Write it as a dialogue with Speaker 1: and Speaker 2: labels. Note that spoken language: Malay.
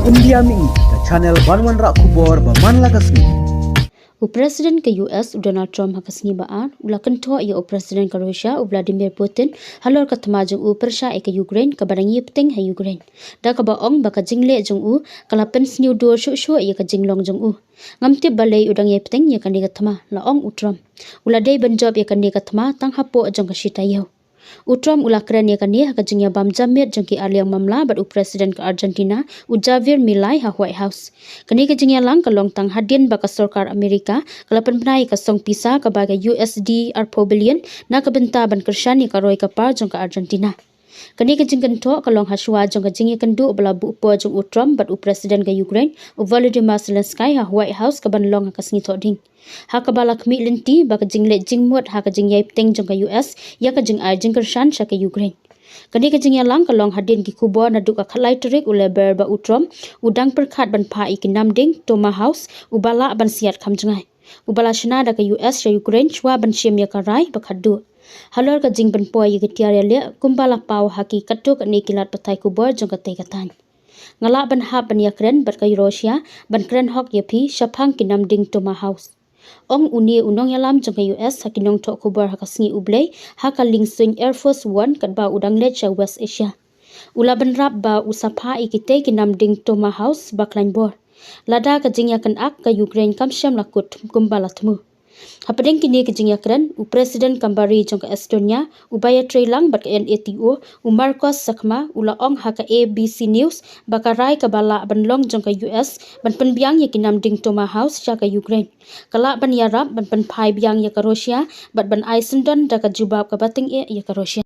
Speaker 1: India mi ke channel Banwan Rak Kubor Baman Lagasni.
Speaker 2: Presiden ke US Donald Trump hakasngi baan ula kento ia Presiden ke Rusia Vladimir Putin halor ka thamajung persha ke Ukraine ka barang yipting ha Ukraine da ka baong baka jingleh jong kala pynsniew dur shuh ia ka jinglong jong ngamti balai udang yipting ia kan ka thama laong Trump ula dei banjob ia kan ka thama tang hapo jong ka shitayo Trump ula kran ia kan ha ka jingya bam jamit jong ki aliang mamla bat Presiden ke Argentina Javier Milei ha White House kani ka jingya lang ka long tang hadin baka sarkar Amerika kalapan penai ka song pisa ka baga USD ar billion na ka benta ban kershani ka roi ka par jong ka Argentina kani ka jingkan to ka long haswa jong ka jingya kan du bala bu po jong Trump bat Presiden ka Ukraine Volodymyr Zelensky ha White House ka ban long ka sngi to ding ha ka bala kmi lenti baka jingle jingmut ha ka jingyai teng jong ka US ya ka jing ai jing kershan sha ka Ukraine kani ka jingya lang ka long hadin ki kubo na du ka khalai terik ule ber ba Trump udang perkhat ban pha ikinam ding Toma House ubala ban siat kham jangai ubala shna da ka US sha Ukraine chwa ban shem ya ka rai ba khaddu halor ka jing ban po yi getiar le kumbala paw haki katuk ni kilat patai kubo jong ka te ka tan ngala ban ha ban yakren bat ka Russia ban kren hok ya phi shaphang kinam ding Toma House ong uni unong yalam jong ka US hakinong to kubar hakasngi ublei hakaling swing Air Force 1 kat ba udang le cha West Asia ula ban rap ba usapha ikite kinam ding Toma House baklan bor lada ka jingya kan ak ka Ukraine kam sham lakut kumbala thmu hapadeng kini ka jingya kran Presiden kambari jong ka Estonia ubaya trailang bat ka NATO Marcos sakma ula ong haka ABC News bakarai ka bala ban long jong ka US ban penbiang ya kinam ding Toma House cha ka Ukraine kala ban yarap ban pai biang ya ka Russia bat ban Iceland da ka jubab ka bating ya ka Russia